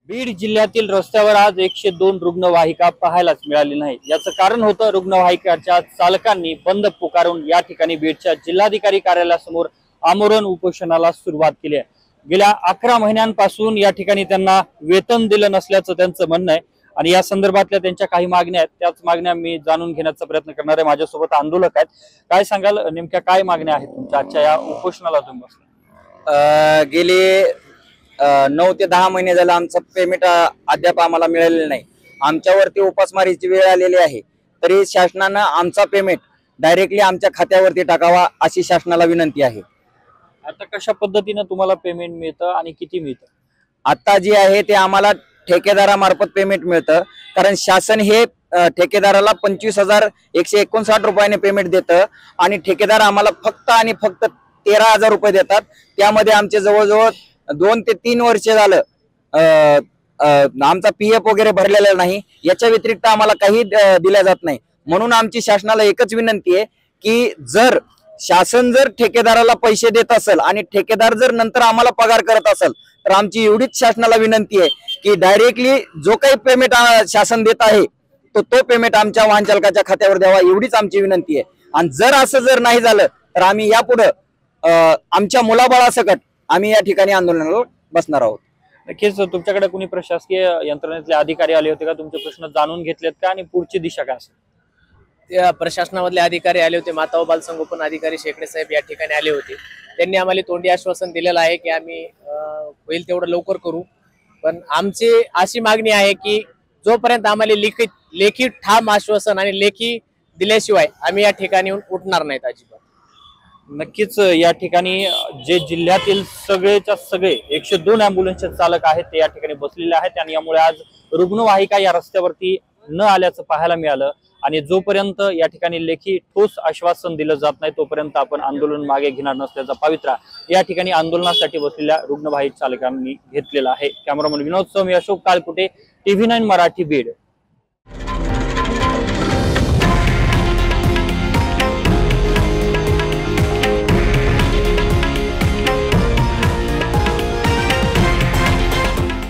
बीड जिल्ह्यातील रस्त्यावर आज 102 रुग्णवाहिका पाहायलाच मिळाली नाही। याचं कारण होतं रुग्णवाहिकाच्या चालकांनी बंद पुकारून या ठिकाणी बीडच्या जिल्हाधिकारी कार्यालयासमोर आमरण उपोषणाला सुरुवात केली आहे। गेल्या 11 महिन्यांपासून या ठिकाणी त्यांना वेतन दिलं नसल्याचं त्यांचं म्हणणं आहे आणि या संदर्भातल्या त्यांच्या काही मागण्या आहेत, त्याच मागण्या मी जाणून घेण्याचा प्रयत्न करणार आहे। माझ्यासोबत आंदोलक आहेत, काय सांगाल नेमक्या काय मागण्या आहेत तुमच्या आजच्या या उपोषणाला तुम्ही बसला? गेले 9 ते 10 महिने झाले आमचं पेमेंट अद्याप आम्हाला मिळालेलं नाही। आमच्यावरती उपासमारीची वेळ आलेली आहे, तरी शासनानं आमचा पेमेंट डायरेक्टली आमच्या खात्यावरती टाकावा अशी शासनाला विनंती आहे। आता कशा पद्धतीने तुम्हाला पेमेंट मिळतं आणि किती मिळतं? आता जे आहे ते आम्हाला ठेकेदारामार्फत पेमेंट मिळतं, कारण शासन हे ठेकेदाराला 25,159 रुपयाने पेमेंट देतं आणि ठेकेदार आम्हाला फक्त आणि फक्त 13,000 रुपये देतात। त्यामध्ये आमचे जवळजवळ 2 ते 3 वर्ष झालं आमचा PF वगैरे भरलेला नाही। याच्या व्यतिरिक्त आम्हाला काही दिल्या जात नाही। म्हणून आमची शासनाला एकच विनंती आहे की जर शासन जर ठेकेदाराला पैसे देत असेल आणि ठेकेदार जर नंतर आम्हाला पगार करत असेल तर आमची एवढीच शासनाला विनंती आहे की डायरेक्टली जो काही पेमेंट शासन देत आहे तो पेमेंट आमच्या वाहन चालकाच्या खात्यावर द्यावा, एवढीच आमची विनंती आहे। आणि जर असं जर नाही झालं तर आम्ही यापुढे आमच्या मुलाबाळासकट आम्ही या ठिकाणी आंदोलनाला बसणार आहोत। नक्कीच तुमच्याकडे कोणी प्रशासकीय यंत्रणेतले अधिकारी आले होते का? तुमचे प्रश्न जाणून घेतलेत का आणि पुढची दिशा काय असेल? त्या प्रशासनामधले अधिकारी आले होते, माता व बालसंगोपन अधिकारी शेकडे साहेब या ठिकाणी आले होते। त्यांनी आम्हाला तोंडी आश्वासन दिलेलं आहे की आम्ही होईल तेवढं लवकर करू, पण आमची अशी मागणी आहे की जोपर्यंत आम्हाला लेखी ठाम आश्वासन आणि लेखी दिल्याशिवाय आम्ही या ठिकाणी उठणार नाहीत अजिबात। नक्कीच या ठिकाणी जे जिल्ह्यातील सगळेच्या सगळे 102 अँब्युलन्सचे चालक आहेत ते या ठिकाणी बसलेले आहेत आणि यामुळे आज रुग्णवाहिका या रस्त्यावरती न आल्याचं पाहायला मिळालं आणि जोपर्यंत या ठिकाणी लेखी ठोस आश्वासन दिलं जात नाही तोपर्यंत आपण आंदोलन मागे घेणार नसल्याचा पवित्रा या ठिकाणी आंदोलनासाठी बसलेल्या रुग्णवाहिका चालकांनी घेतलेला आहे। कॅमेरामन विनोद सह मी अशोक कालकुटे, TV9 मराठी, बीड।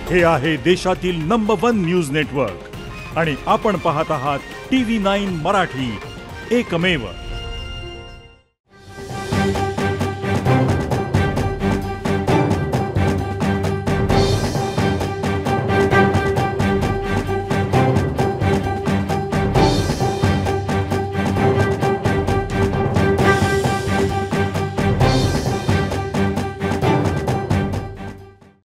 हे आहे देशातील नंबर 1 न्यूज नेटवर्क आणि आपण पाहत आहात TV9 मराठी, एकमेव।